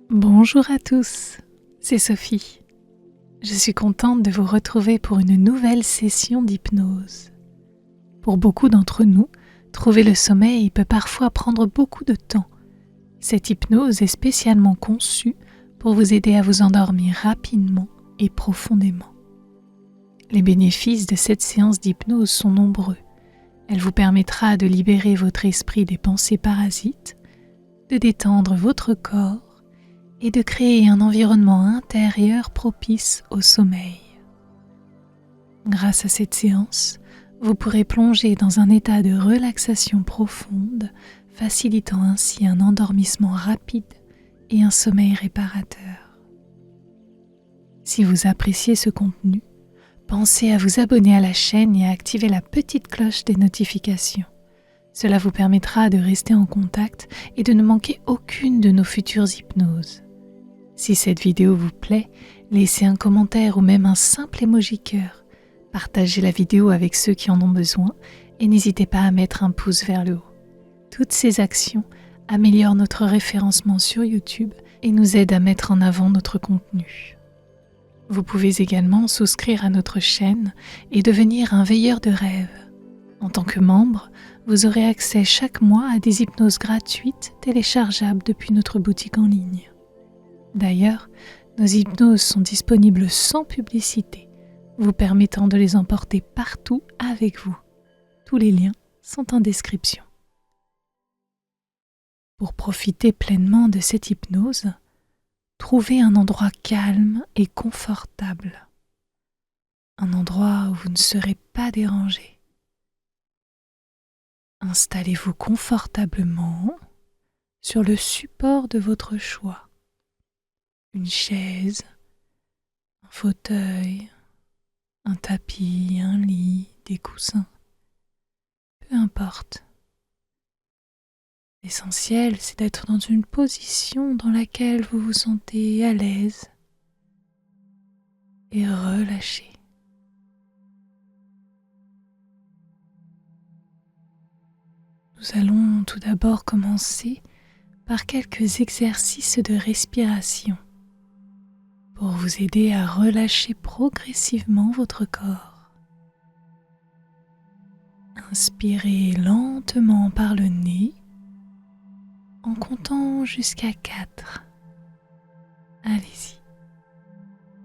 Bonjour à tous, c'est Sophie. Je suis contente de vous retrouver pour une nouvelle session d'hypnose. Pour beaucoup d'entre nous, trouver le sommeil peut parfois prendre beaucoup de temps. Cette hypnose est spécialement conçue pour vous aider à vous endormir rapidement et profondément. Les bénéfices de cette séance d'hypnose sont nombreux. Elle vous permettra de libérer votre esprit des pensées parasites, de détendre votre corps et de créer un environnement intérieur propice au sommeil. Grâce à cette séance, vous pourrez plonger dans un état de relaxation profonde, facilitant ainsi un endormissement rapide et un sommeil réparateur. Si vous appréciez ce contenu, pensez à vous abonner à la chaîne et à activer la petite cloche des notifications. Cela vous permettra de rester en contact et de ne manquer aucune de nos futures hypnoses. Si cette vidéo vous plaît, laissez un commentaire ou même un simple emoji cœur. Partagez la vidéo avec ceux qui en ont besoin et n'hésitez pas à mettre un pouce vers le haut. Toutes ces actions améliorent notre référencement sur YouTube et nous aident à mettre en avant notre contenu. Vous pouvez également souscrire à notre chaîne et devenir un veilleur de rêve. En tant que membre, vous aurez accès chaque mois à des hypnoses gratuites téléchargeables depuis notre boutique en ligne. D'ailleurs, nos hypnoses sont disponibles sans publicité, vous permettant de les emporter partout avec vous. Tous les liens sont en description. Pour profiter pleinement de cette hypnose, trouvez un endroit calme et confortable. Un endroit où vous ne serez pas dérangé. Installez-vous confortablement sur le support de votre choix. Une chaise, un fauteuil, un tapis, un lit, des coussins. Peu importe. L'essentiel, c'est d'être dans une position dans laquelle vous vous sentez à l'aise et relâché. Nous allons tout d'abord commencer par quelques exercices de respiration pour vous aider à relâcher progressivement votre corps. Inspirez lentement par le nez en comptant jusqu'à 4. Allez-y.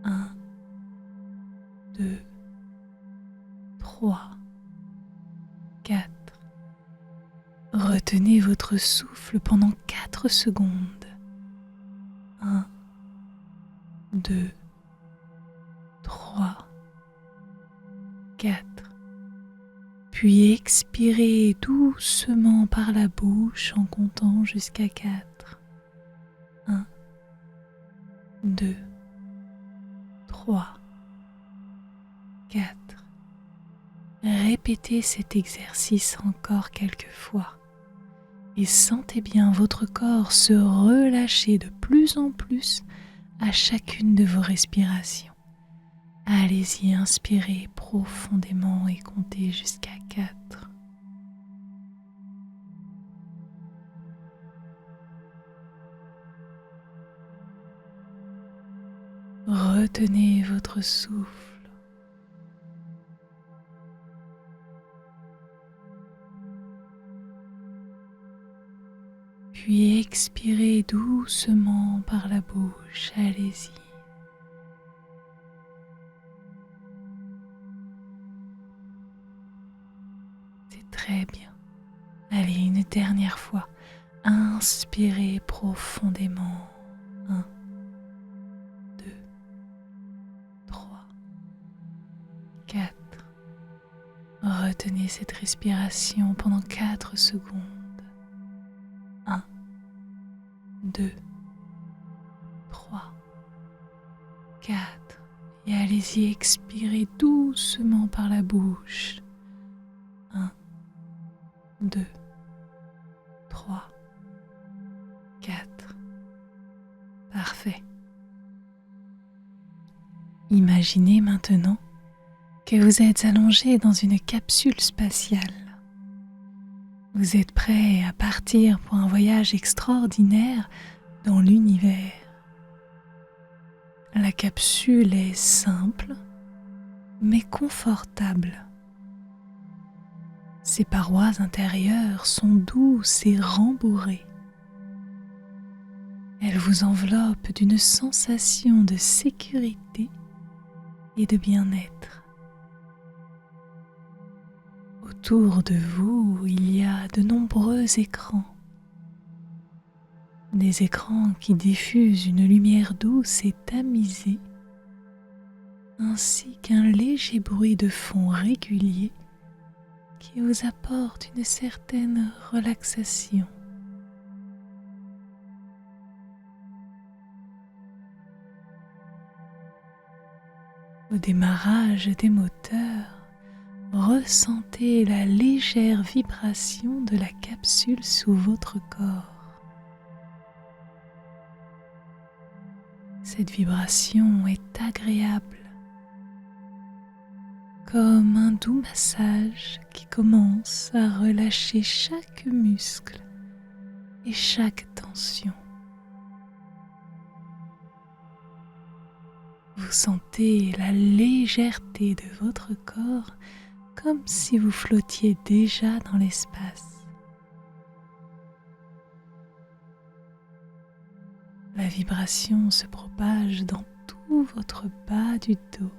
1, 2, 3, 4. Retenez votre souffle pendant 4 secondes. 1, 2, 3, 4. Puis expirez doucement par la bouche en comptant jusqu'à 4. 1, 2, 3, 4. Répétez cet exercice encore quelques fois et sentez bien votre corps se relâcher de plus en plus à chacune de vos respirations. Allez-y, inspirez profondément et comptez jusqu'à 4. Retenez votre souffle. Puis expirez doucement par la bouche. Allez-y. Très bien. Allez, une dernière fois. Inspirez profondément. 1, 2, 3, 4. Retenez cette respiration pendant 4 secondes. 1, 2, 3, 4. Et allez-y, expirez doucement par la bouche. 1, 2, 3, 4. Parfait. Imaginez maintenant que vous êtes allongé dans une capsule spatiale. Vous êtes prêt à partir pour un voyage extraordinaire dans l'univers. La capsule est simple mais confortable. Ses parois intérieures sont douces et rembourrées. Elle vous enveloppe d'une sensation de sécurité et de bien-être. Autour de vous, il y a de nombreux écrans. Des écrans qui diffusent une lumière douce et tamisée, ainsi qu'un léger bruit de fond régulier qui vous apporte une certaine relaxation. Au démarrage des moteurs, ressentez la légère vibration de la capsule sous votre corps. Cette vibration est agréable, comme un doux massage qui commence à relâcher chaque muscle et chaque tension. Vous sentez la légèreté de votre corps comme si vous flottiez déjà dans l'espace. La vibration se propage dans tout votre bas du dos.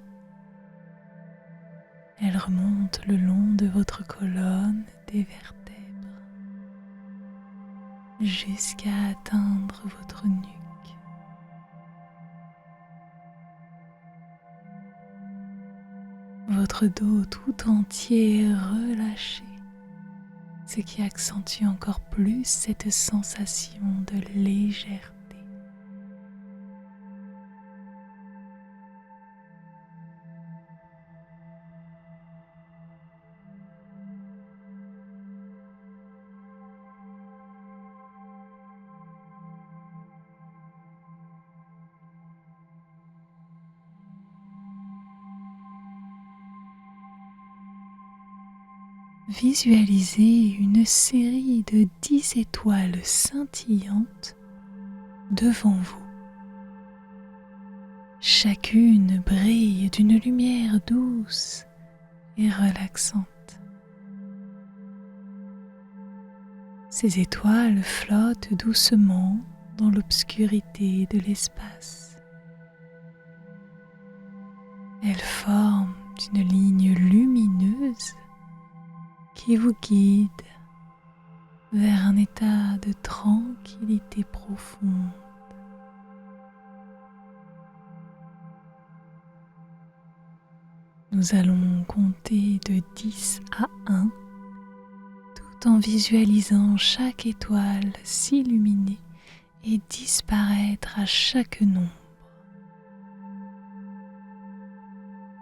Elle remonte le long de votre colonne des vertèbres jusqu'à atteindre votre nuque. Votre dos tout entier est relâché, ce qui accentue encore plus cette sensation de légèreté. Visualisez une série de 10 étoiles scintillantes devant vous. Chacune brille d'une lumière douce et relaxante. Ces étoiles flottent doucement dans l'obscurité de l'espace. Elles forment une ligne lumineuse qui vous guide vers un état de tranquillité profonde. Nous allons compter de 10 à 1 tout en visualisant chaque étoile s'illuminer et disparaître à chaque nombre.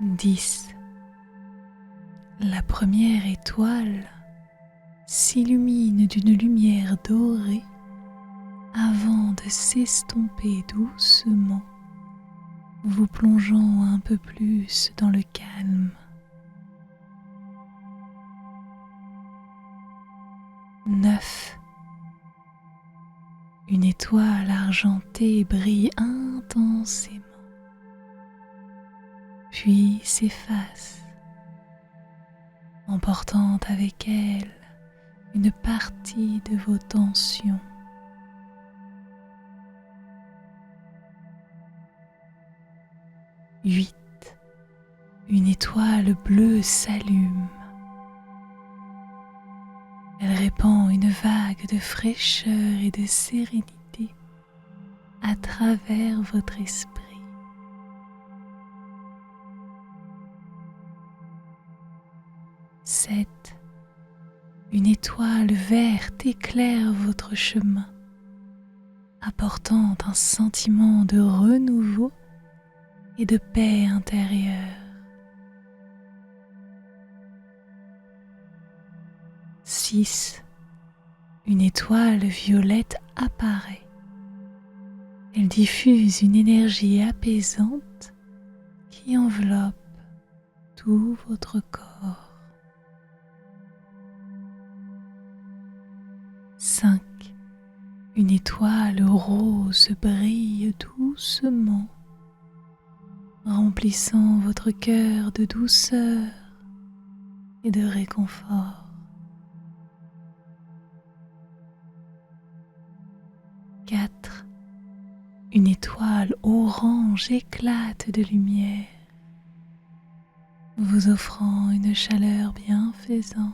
10. La première étoile s'illumine d'une lumière dorée avant de s'estomper doucement, vous plongeant un peu plus dans le calme. 9. Une étoile argentée brille intensément, puis s'efface, emportant avec elle une partie de vos tensions. 8. Une étoile bleue s'allume. Elle répand une vague de fraîcheur et de sérénité à travers votre esprit. 7. Une étoile verte éclaire votre chemin, apportant un sentiment de renouveau et de paix intérieure. 6. Une étoile violette apparaît. Elle diffuse une énergie apaisante qui enveloppe tout votre corps. 5. Une étoile rose brille doucement remplissant votre cœur de douceur et de réconfort. 4. Une étoile orange éclate de lumière, vous offrant une chaleur bienfaisante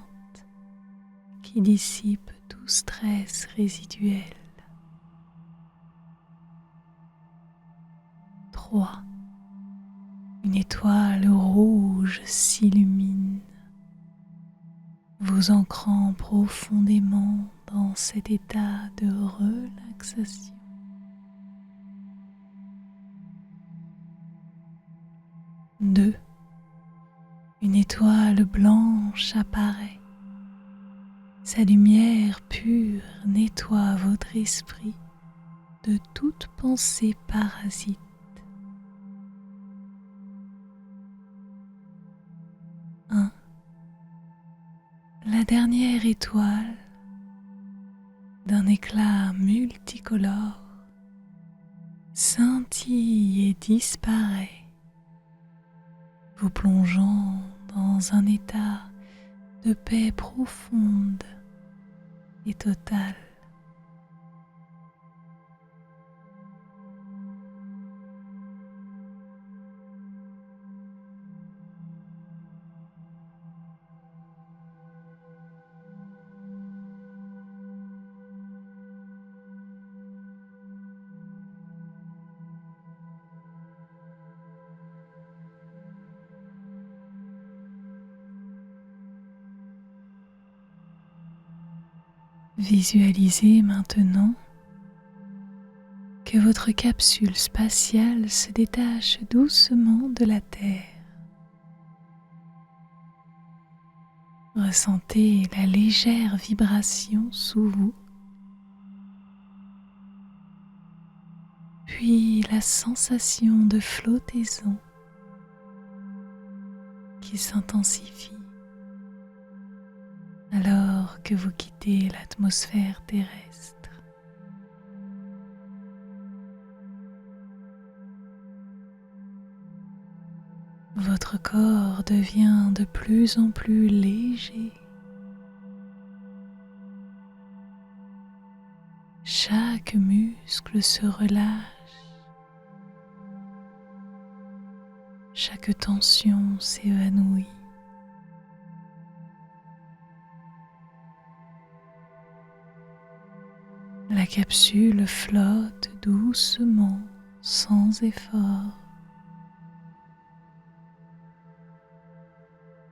qui dissipe tout stress résiduel. 3. Une étoile rouge s'illumine, vous ancrant profondément dans cet état de relaxation. 2. Une étoile blanche apparaît. Sa lumière pure nettoie votre esprit de toute pensée parasite. 1. La dernière étoile, d'un éclat multicolore, scintille et disparaît, vous plongeant dans un état de paix profonde et totale. Visualisez maintenant que votre capsule spatiale se détache doucement de la Terre. Ressentez la légère vibration sous vous, puis la sensation de flottaison qui s'intensifie alors que vous quittez l'atmosphère terrestre. Votre corps devient de plus en plus léger. Chaque muscle se relâche. Chaque tension s'évanouit. La capsule flotte doucement, sans effort.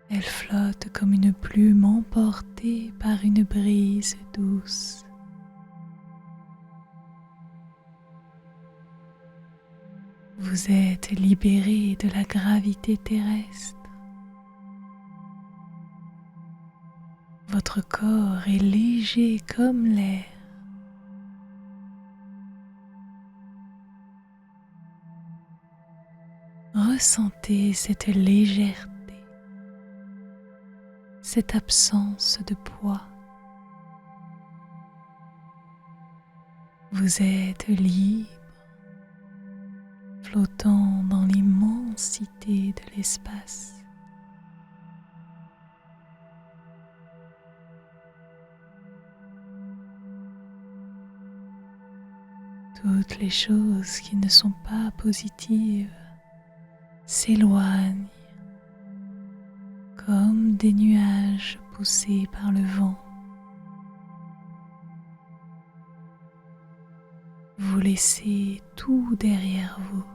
Elle flotte comme une plume emportée par une brise douce. Vous êtes libéré de la gravité terrestre. Votre corps est léger comme l'air. Ressentez cette légèreté, cette absence de poids. Vous êtes libre, flottant dans l'immensité de l'espace. Toutes les choses qui ne sont pas positives s'éloignent comme des nuages poussés par le vent. Vous laissez tout derrière vous.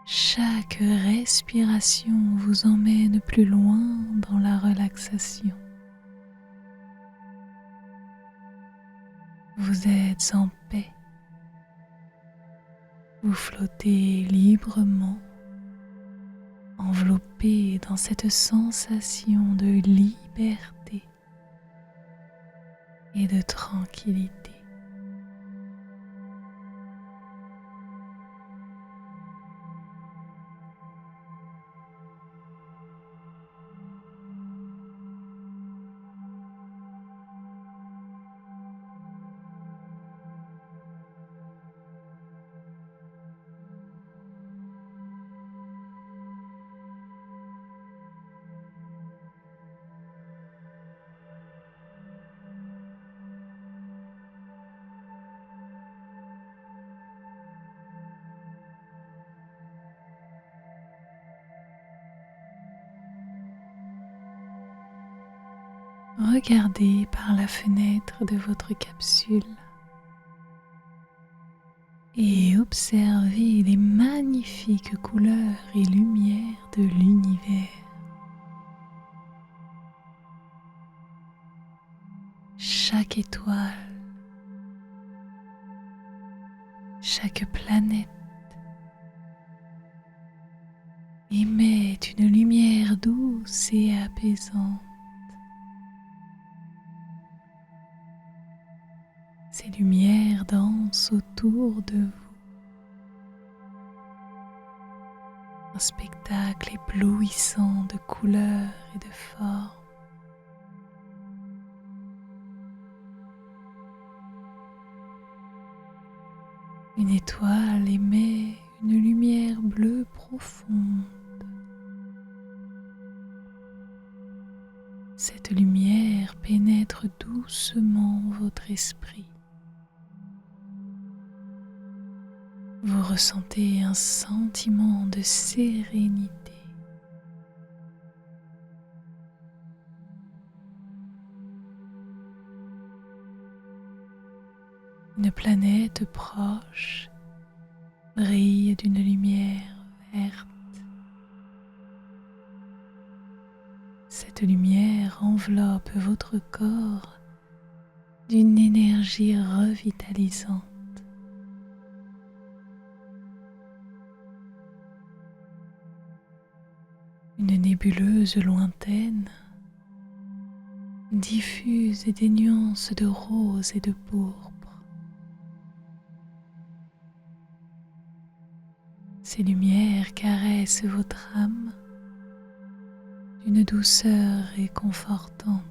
Chaque respiration vous emmène plus loin dans la relaxation. Vous êtes en paix. Vous flottez librement, enveloppé dans cette sensation de liberté et de tranquillité. regardez par la fenêtre de votre capsule et observez les magnifiques couleurs et lumières de l'univers. Chaque étoile, chaque planète émet une lumière douce et apaisante. Ces lumières dansent autour de vous. Un spectacle éblouissant de couleurs et de formes. Une étoile émet une lumière bleue profonde. Cette lumière pénètre doucement votre esprit. Vous ressentez un sentiment de sérénité. Une planète proche brille d'une lumière verte. Cette lumière enveloppe votre corps d'une énergie revitalisante. Une nébuleuse lointaine diffuse des nuances de rose et de pourpre. Ces lumières caressent votre âme d'une douceur réconfortante.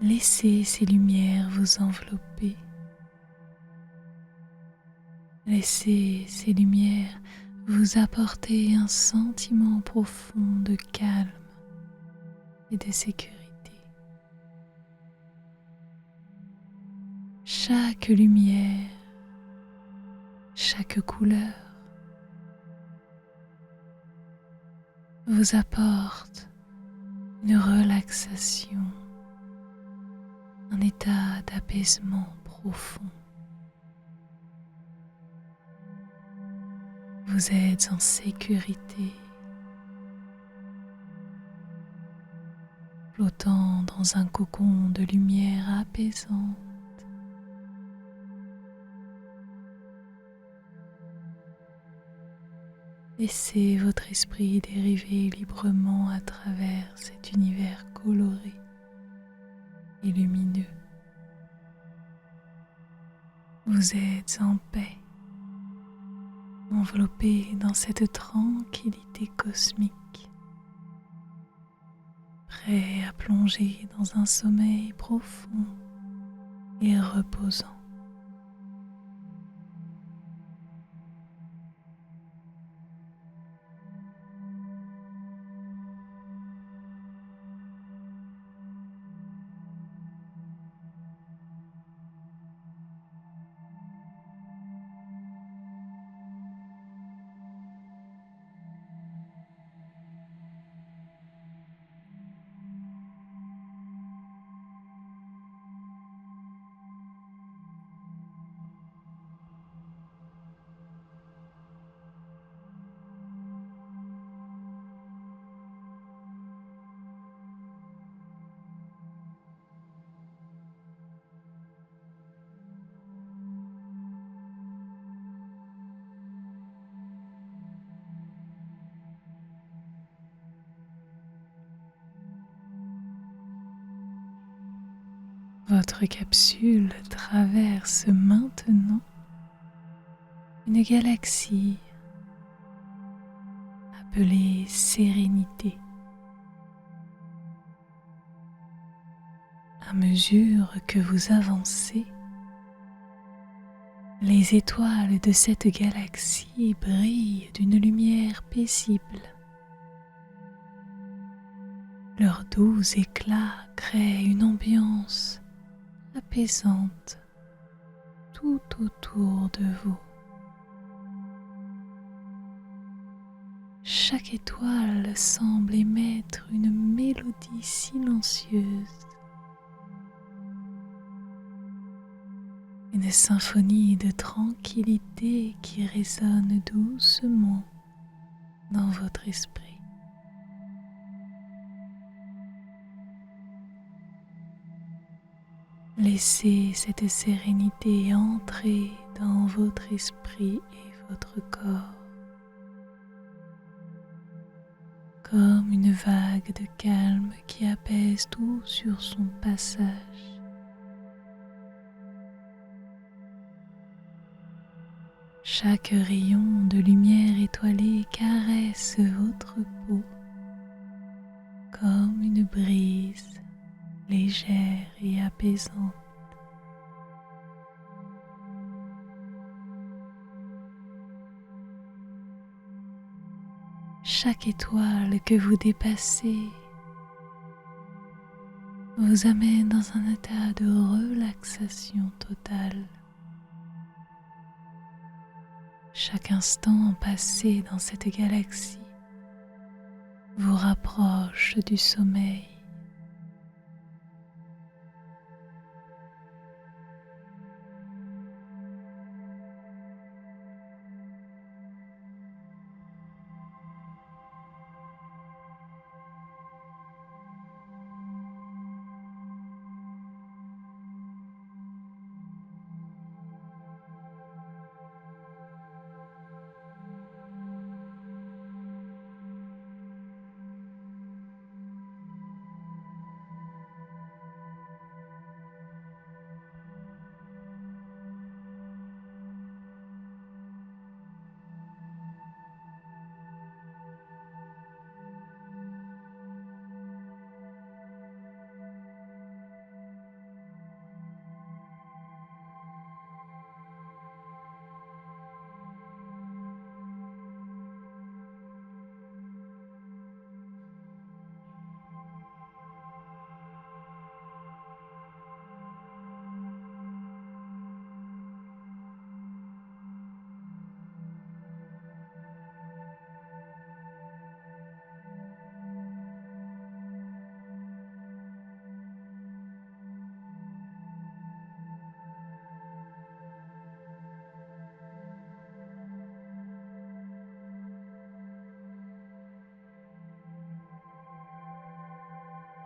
Laissez ces lumières vous envelopper. Laissez ces lumières vous apporter un sentiment profond de calme et de sécurité. Chaque lumière, chaque couleur vous apporte une relaxation, un état d'apaisement profond. Vous êtes en sécurité, flottant dans un cocon de lumière apaisante. Laissez votre esprit dériver librement à travers cet univers coloré et lumineux. Vous êtes en paix, enveloppé dans cette tranquillité cosmique, prêt à plonger dans un sommeil profond et reposant. Votre capsule traverse maintenant une galaxie appelée Sérénité. À mesure que vous avancez, les étoiles de cette galaxie brillent d'une lumière paisible. Leurs doux éclats créent une ambiance apaisante tout autour de vous. Chaque étoile semble émettre une mélodie silencieuse, une symphonie de tranquillité qui résonne doucement dans votre esprit. Laissez cette sérénité entrer dans votre esprit et votre corps, comme une vague de calme qui apaise tout sur son passage. Chaque rayon de lumière étoilée caresse votre peau comme une brise légère et apaisante. Chaque étoile que vous dépassez vous amène dans un état de relaxation totale. Chaque instant passé dans cette galaxie vous rapproche du sommeil.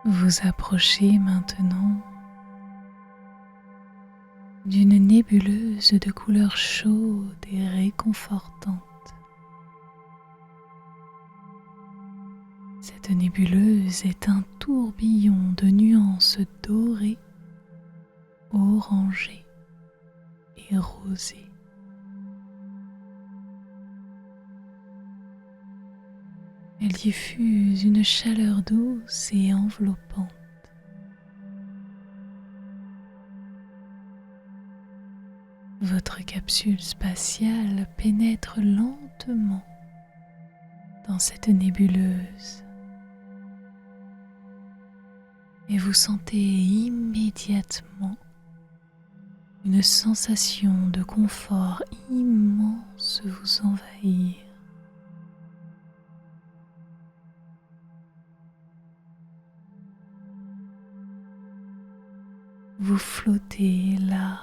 Vous approchez maintenant d'une nébuleuse de couleur chaude et réconfortante. Cette nébuleuse est un tourbillon de nuances dorées, orangées et rosées. Elle diffuse une chaleur douce et enveloppante. Votre capsule spatiale pénètre lentement dans cette nébuleuse et vous sentez immédiatement une sensation de confort immense vous envahir. Vous flottez là,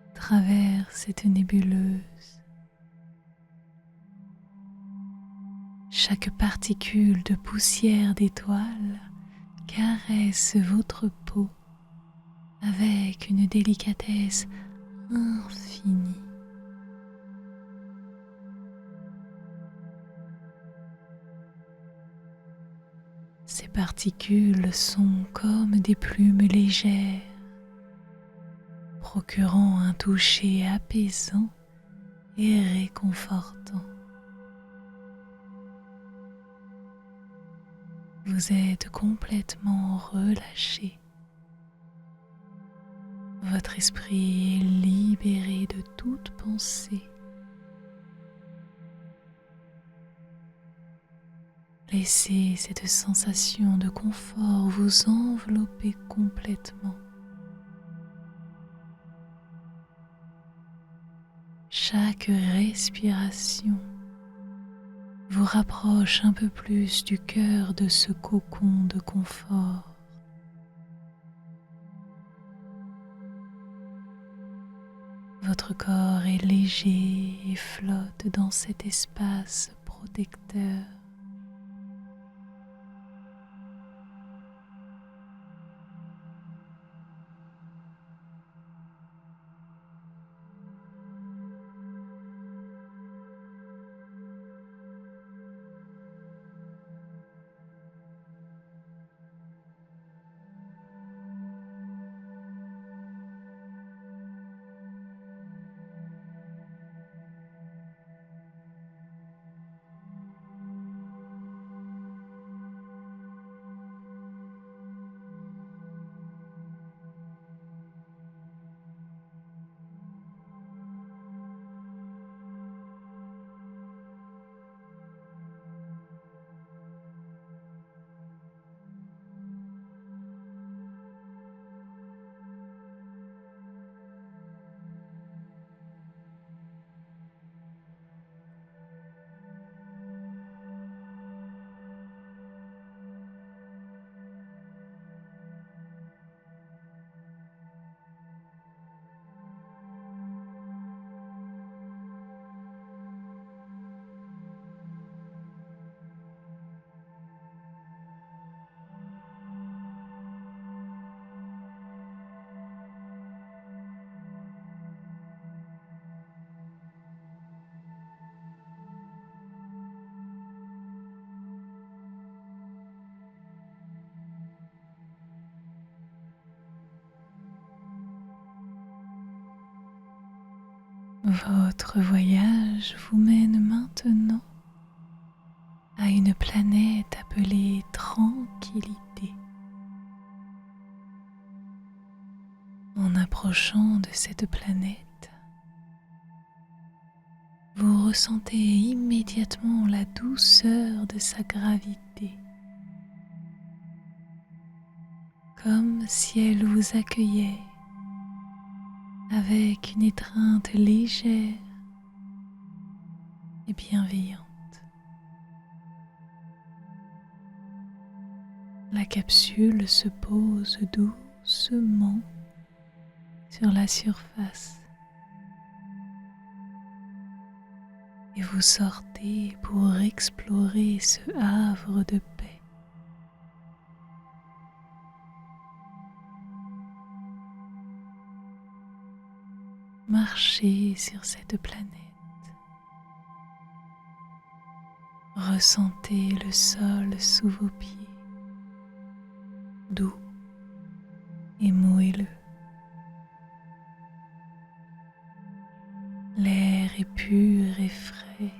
à travers cette nébuleuse. Chaque particule de poussière d'étoiles caresse votre peau avec une délicatesse infinie. Ces particules sont comme des plumes légères, procurant un toucher apaisant et réconfortant. Vous êtes complètement relâché. Votre esprit est libéré de toute pensée. Laissez cette sensation de confort vous envelopper complètement. Chaque respiration vous rapproche un peu plus du cœur de ce cocon de confort. Votre corps est léger et flotte dans cet espace protecteur. Votre voyage vous mène maintenant à une planète appelée Tranquillité. En approchant de cette planète, vous ressentez immédiatement la douceur de sa gravité, comme si elle vous accueillait avec une étreinte légère et bienveillante. La capsule se pose doucement sur la surface et vous sortez pour explorer ce havre de paix. Marchez sur cette planète. Ressentez le sol sous vos pieds, doux et moelleux. L'air est pur et frais.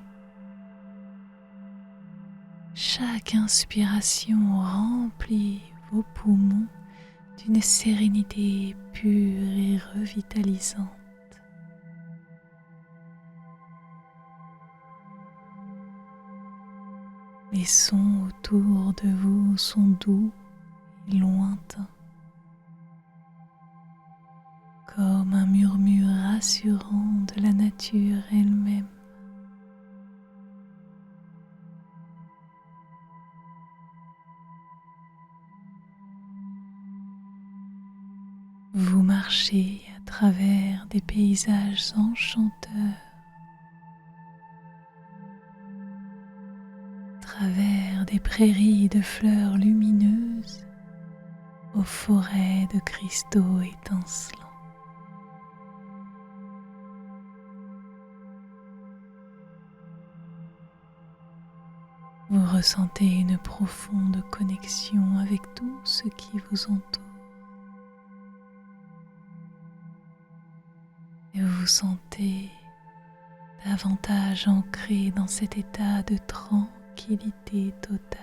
Chaque inspiration remplit vos poumons d'une sérénité pure et revitalisante. Les sons autour de vous sont doux et lointains, comme un murmure rassurant de la nature elle-même. Vous marchez à travers des paysages enchanteurs, à travers des prairies de fleurs lumineuses, aux forêts de cristaux étincelants. Vous ressentez une profonde connexion avec tout ce qui vous entoure. Et vous vous sentez davantage ancré dans cet état de tranquillité totale.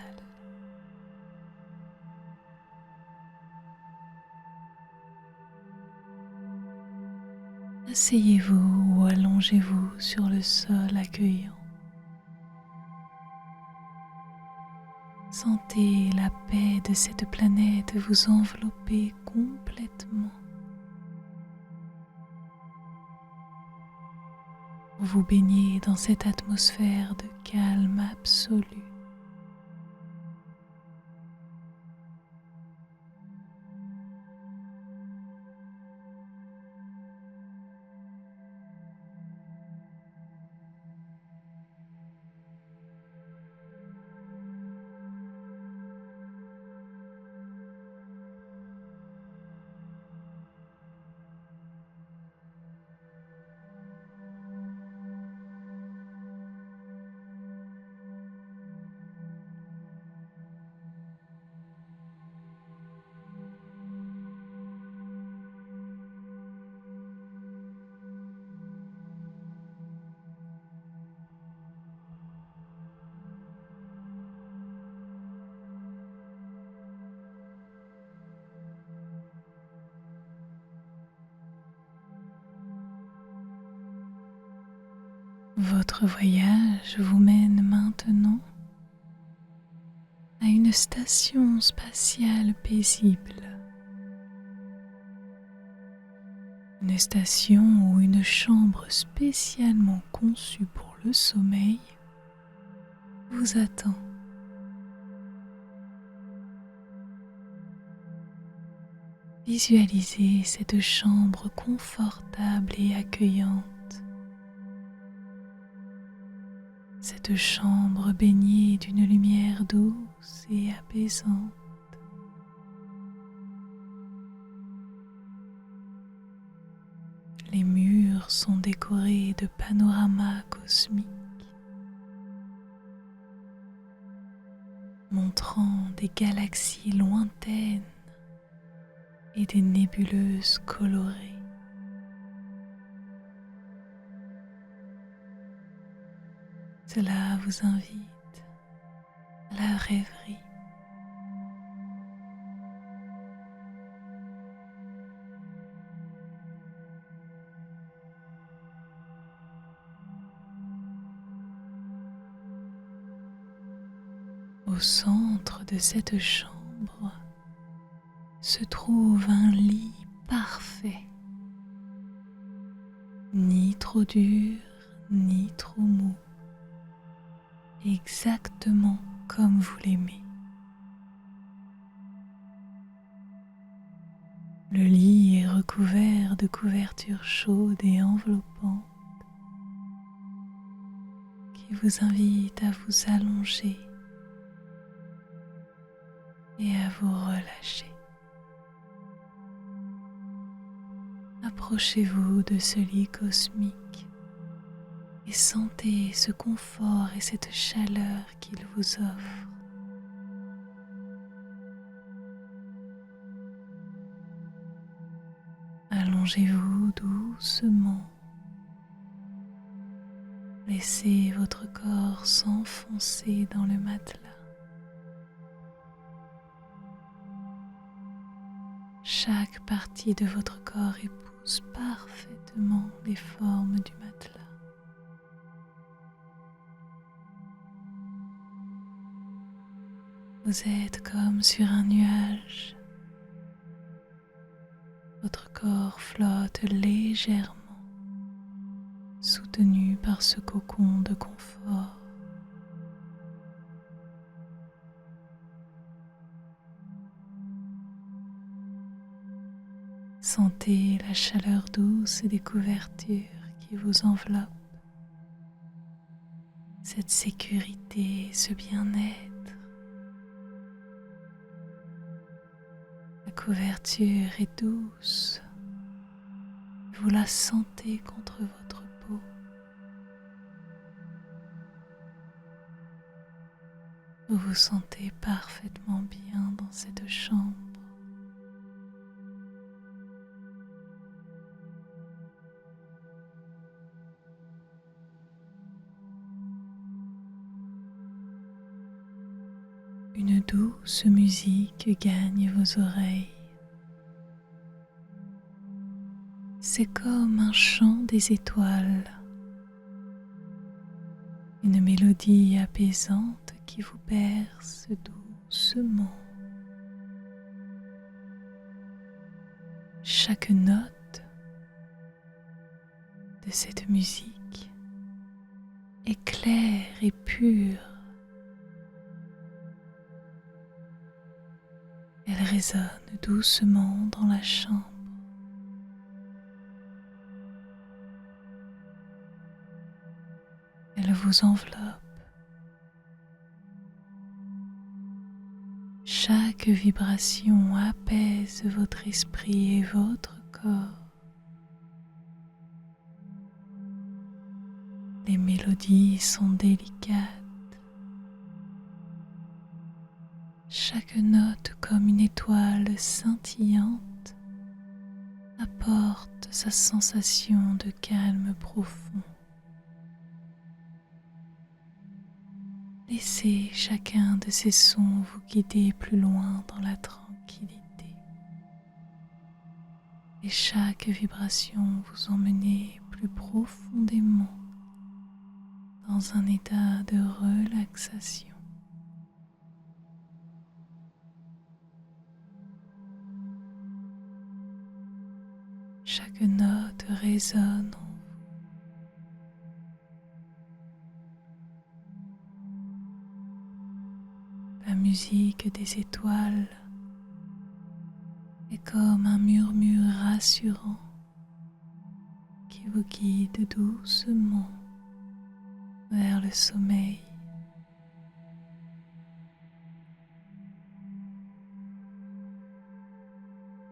Asseyez-vous ou allongez-vous sur le sol accueillant. Sentez la paix de cette planète vous envelopper complètement. Vous vous baignez dans cette atmosphère de calme absolu. Votre voyage vous mène maintenant à une station spatiale paisible. Une station ou une chambre spécialement conçue pour le sommeil vous attend. Visualisez cette chambre confortable et accueillante. Cette chambre baignée d'une lumière douce et apaisante. Les murs sont décorés de panoramas cosmiques, montrant des galaxies lointaines et des nébuleuses colorées. Cela vous invite à la rêverie. Au centre de cette chambre se trouve un lit parfait, ni trop dur, ni trop mou, exactement comme vous l'aimez. Le lit est recouvert de couvertures chaudes et enveloppantes qui vous invitent à vous allonger et à vous relâcher. Approchez-vous de ce lit cosmique et sentez ce confort et cette chaleur qu'il vous offre. Allongez-vous doucement. Laissez votre corps s'enfoncer dans le matelas. Chaque partie de votre corps épouse parfaitement les formes du matelas. Vous êtes comme sur un nuage. Votre corps flotte légèrement, soutenu par ce cocon de confort. Sentez la chaleur douce des couvertures qui vous enveloppent, cette sécurité, ce bien-être. La couverture est douce, vous la sentez contre votre peau. Vous vous sentez parfaitement bien dans cette chambre. Une douce musique gagne vos oreilles. C'est comme un chant des étoiles, une mélodie apaisante qui vous berce doucement. Chaque note de cette musique est claire et pure. Elle résonne doucement dans la chambre. Elle vous enveloppe. Chaque vibration apaise votre esprit et votre corps. Les mélodies sont délicates. Chaque note comme une étoile scintillante apporte sa sensation de calme profond. Laissez chacun de ces sons vous guider plus loin dans la tranquillité. Et chaque vibration vous emmener plus profondément dans un état de relaxation. Chaque note résonne en vous. La musique des étoiles est comme un murmure rassurant qui vous guide doucement vers le sommeil.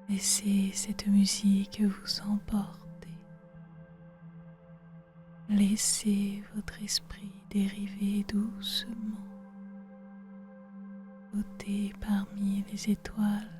Laissez cette musique vous emporter. Laissez votre esprit dériver doucement, flotter parmi les étoiles.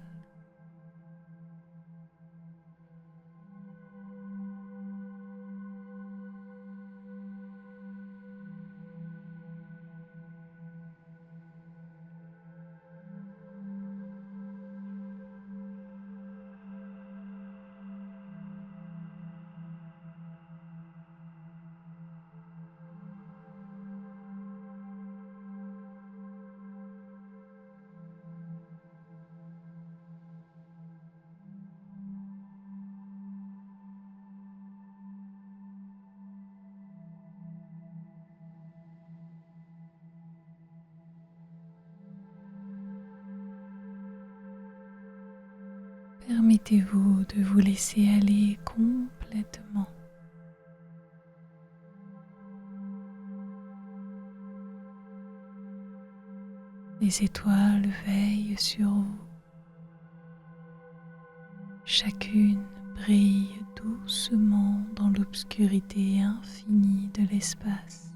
Permettez-vous de vous laisser aller complètement. Les étoiles veillent sur vous. Chacune brille doucement dans l'obscurité infinie de l'espace.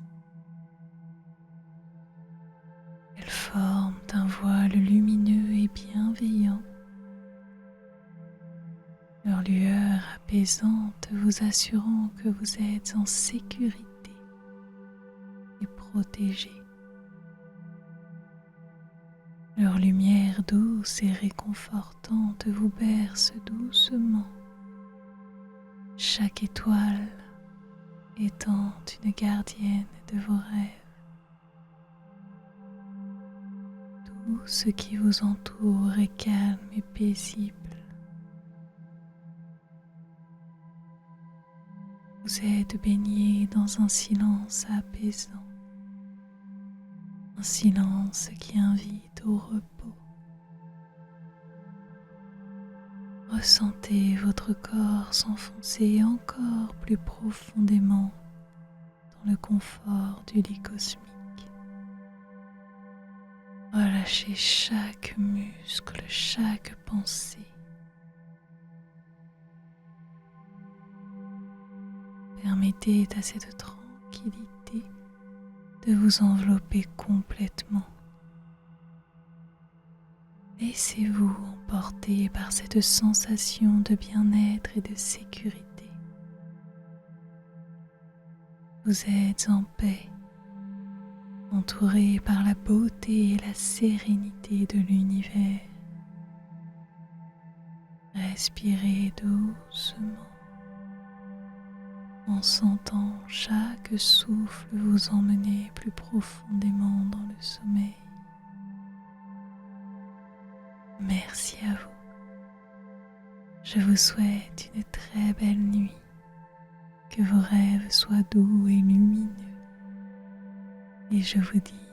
Elles forment un voile lumineux et bienveillant. Leur lueur apaisante vous assurant que vous êtes en sécurité et protégé. Leur lumière douce et réconfortante vous berce doucement, chaque étoile étant une gardienne de vos rêves. Tout ce qui vous entoure est calme et paisible. Vous êtes baigné dans un silence apaisant, un silence qui invite au repos. Ressentez votre corps s'enfoncer encore plus profondément dans le confort du lit cosmique. Relâchez chaque muscle, chaque pensée. Permettez à cette tranquillité de vous envelopper complètement. Laissez-vous emporter par cette sensation de bien-être et de sécurité. Vous êtes en paix, entouré par la beauté et la sérénité de l'univers. Respirez doucement, en sentant chaque souffle vous emmener plus profondément dans le sommeil. Merci à vous. Je vous souhaite une très belle nuit, que vos rêves soient doux et lumineux et je vous dis